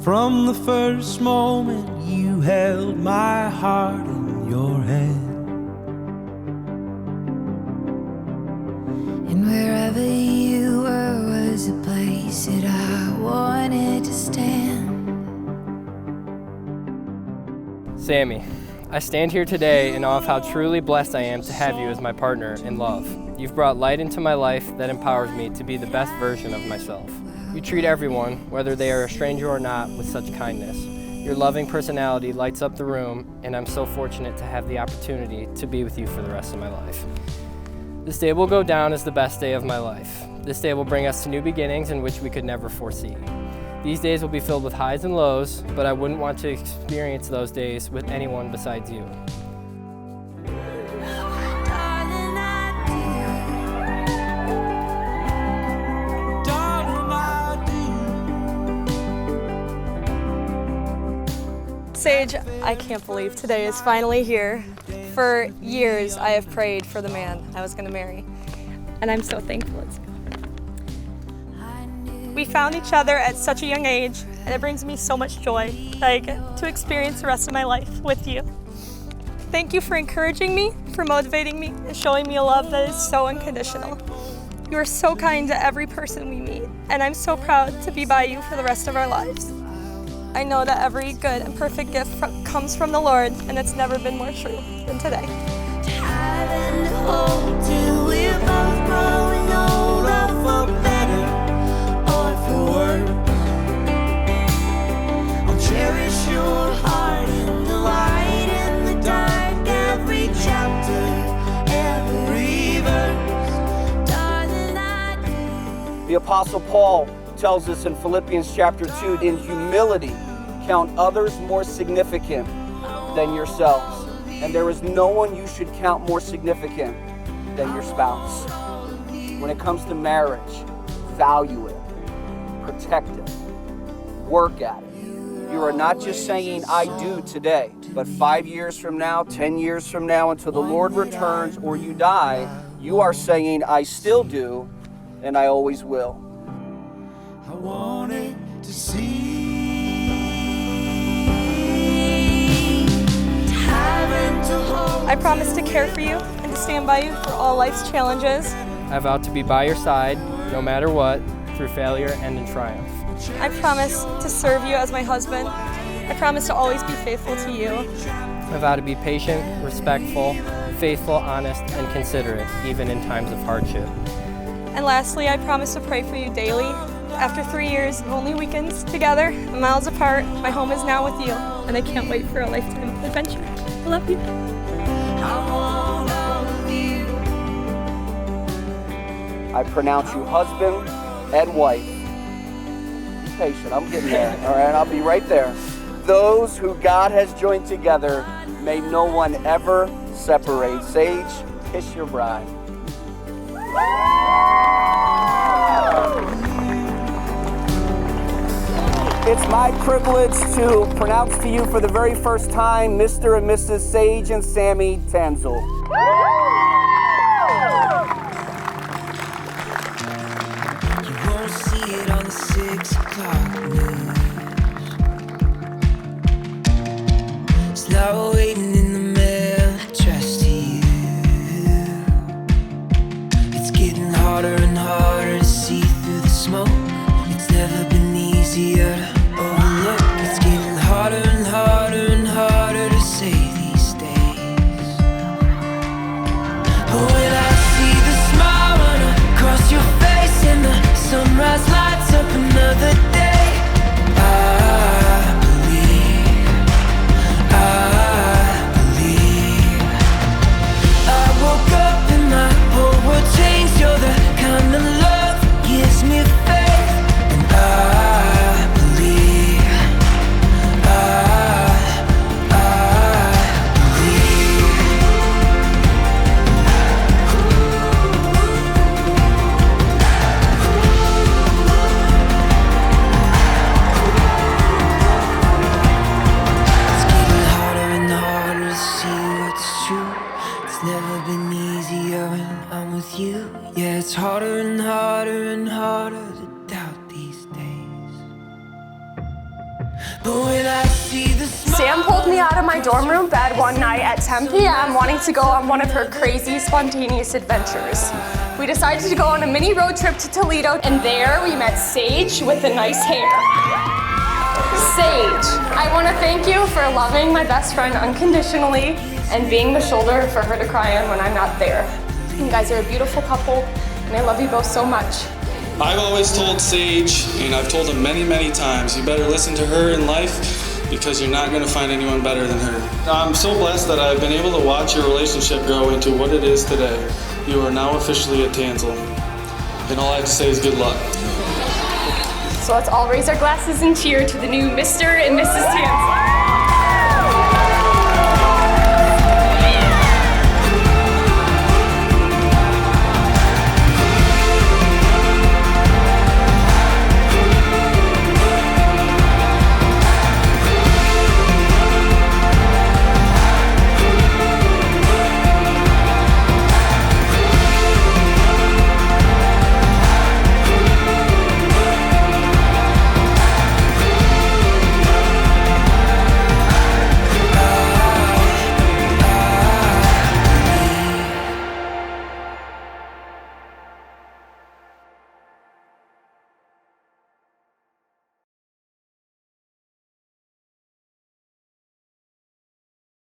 From the first moment you held my heart in your hand. And wherever you were was a place that I wanted to stand. Sammy, I stand here today in awe of how truly blessed I am to have you as my partner in love. You've brought light into my life that empowers me to be the best version of myself. You treat everyone, whether they are a stranger or not, with such kindness. Your loving personality lights up the room, and I'm so fortunate to have the opportunity to be with you for the rest of my life. This day will go down as the best day of my life. This day will bring us to new beginnings in which we could never foresee. These days will be filled with highs and lows, but I wouldn't want to experience those days with anyone besides you. Sage, I can't believe today is finally here. For years, I have prayed for the man I was going to marry, and I'm so thankful it's God. We found each other at such a young age, and it brings me so much joy that I get to experience the rest of my life with you. Thank you for encouraging me, for motivating me, and showing me a love that is so unconditional. You are so kind to every person we meet, and I'm so proud to be by you for the rest of our lives. I know that every good and perfect gift comes from the Lord, and it's never been more true than today. The Apostle Paul tells us in Philippians chapter 2, in humility, count others more significant than yourselves. And there is no one you should count more significant than your spouse. When it comes to marriage, value it, protect it, work at it. You are not just saying, I do today, but 5 years from now, 10 years from now, until the Lord returns or you die, you are saying, I still do, and I always will. I wanted to see. I promise to care for you and to stand by you for all life's challenges. I vow to be by your side, no matter what, through failure and in triumph. I promise to serve you as my husband. I promise to always be faithful to you. I vow to be patient, respectful, faithful, honest, and considerate, even in times of hardship. And lastly, I promise to pray for you daily. After 3 years of only weekends together, and miles apart, my home is now with you, and I can't wait for a lifetime adventure. I love you. I pronounce you husband and wife. Be patient, I'm getting there, all right? I'll be right there. Those who God has joined together, may no one ever separate. Sage, kiss your bride. It's my privilege to pronounce to you for the very first time, Mr. and Mrs. Sage and Sammy Tansel. You won't see it on the 6 o'clock news. It's now waiting in the mail, addressed to you. It's getting harder and harder to see through the smoke. It's never been easier to overlook. It's getting harder and harder and harder to say these days. But when I see the smile run across your face and the sunrise lights up another day, I believe. I woke up and my whole world changed. You're the kind of love that gives me faith, and I believe. It's getting harder and harder to see what's true. It's never been easier when I'm with you. Yeah, it's harder and harder and harder to doubt these days. When I see the Sam pulled me out of my dorm room bed one night at 10 p.m. wanting to go on one of her crazy, spontaneous adventures. We decided to go on a mini road trip to Toledo, and there we met Sage with the nice hair. Sage, I want to thank you for loving my best friend unconditionally and being the shoulder for her to cry on when I'm not there. You guys are a beautiful couple, and I love you both so much. I've always told Sage, and I've told him many, many times, you better listen to her in life because you're not going to find anyone better than her. I'm so blessed that I've been able to watch your relationship grow into what it is today. You are now officially a Tansel, and all I have to say is good luck. So let's all raise our glasses and cheer to the new Mr. and Mrs. Tansel.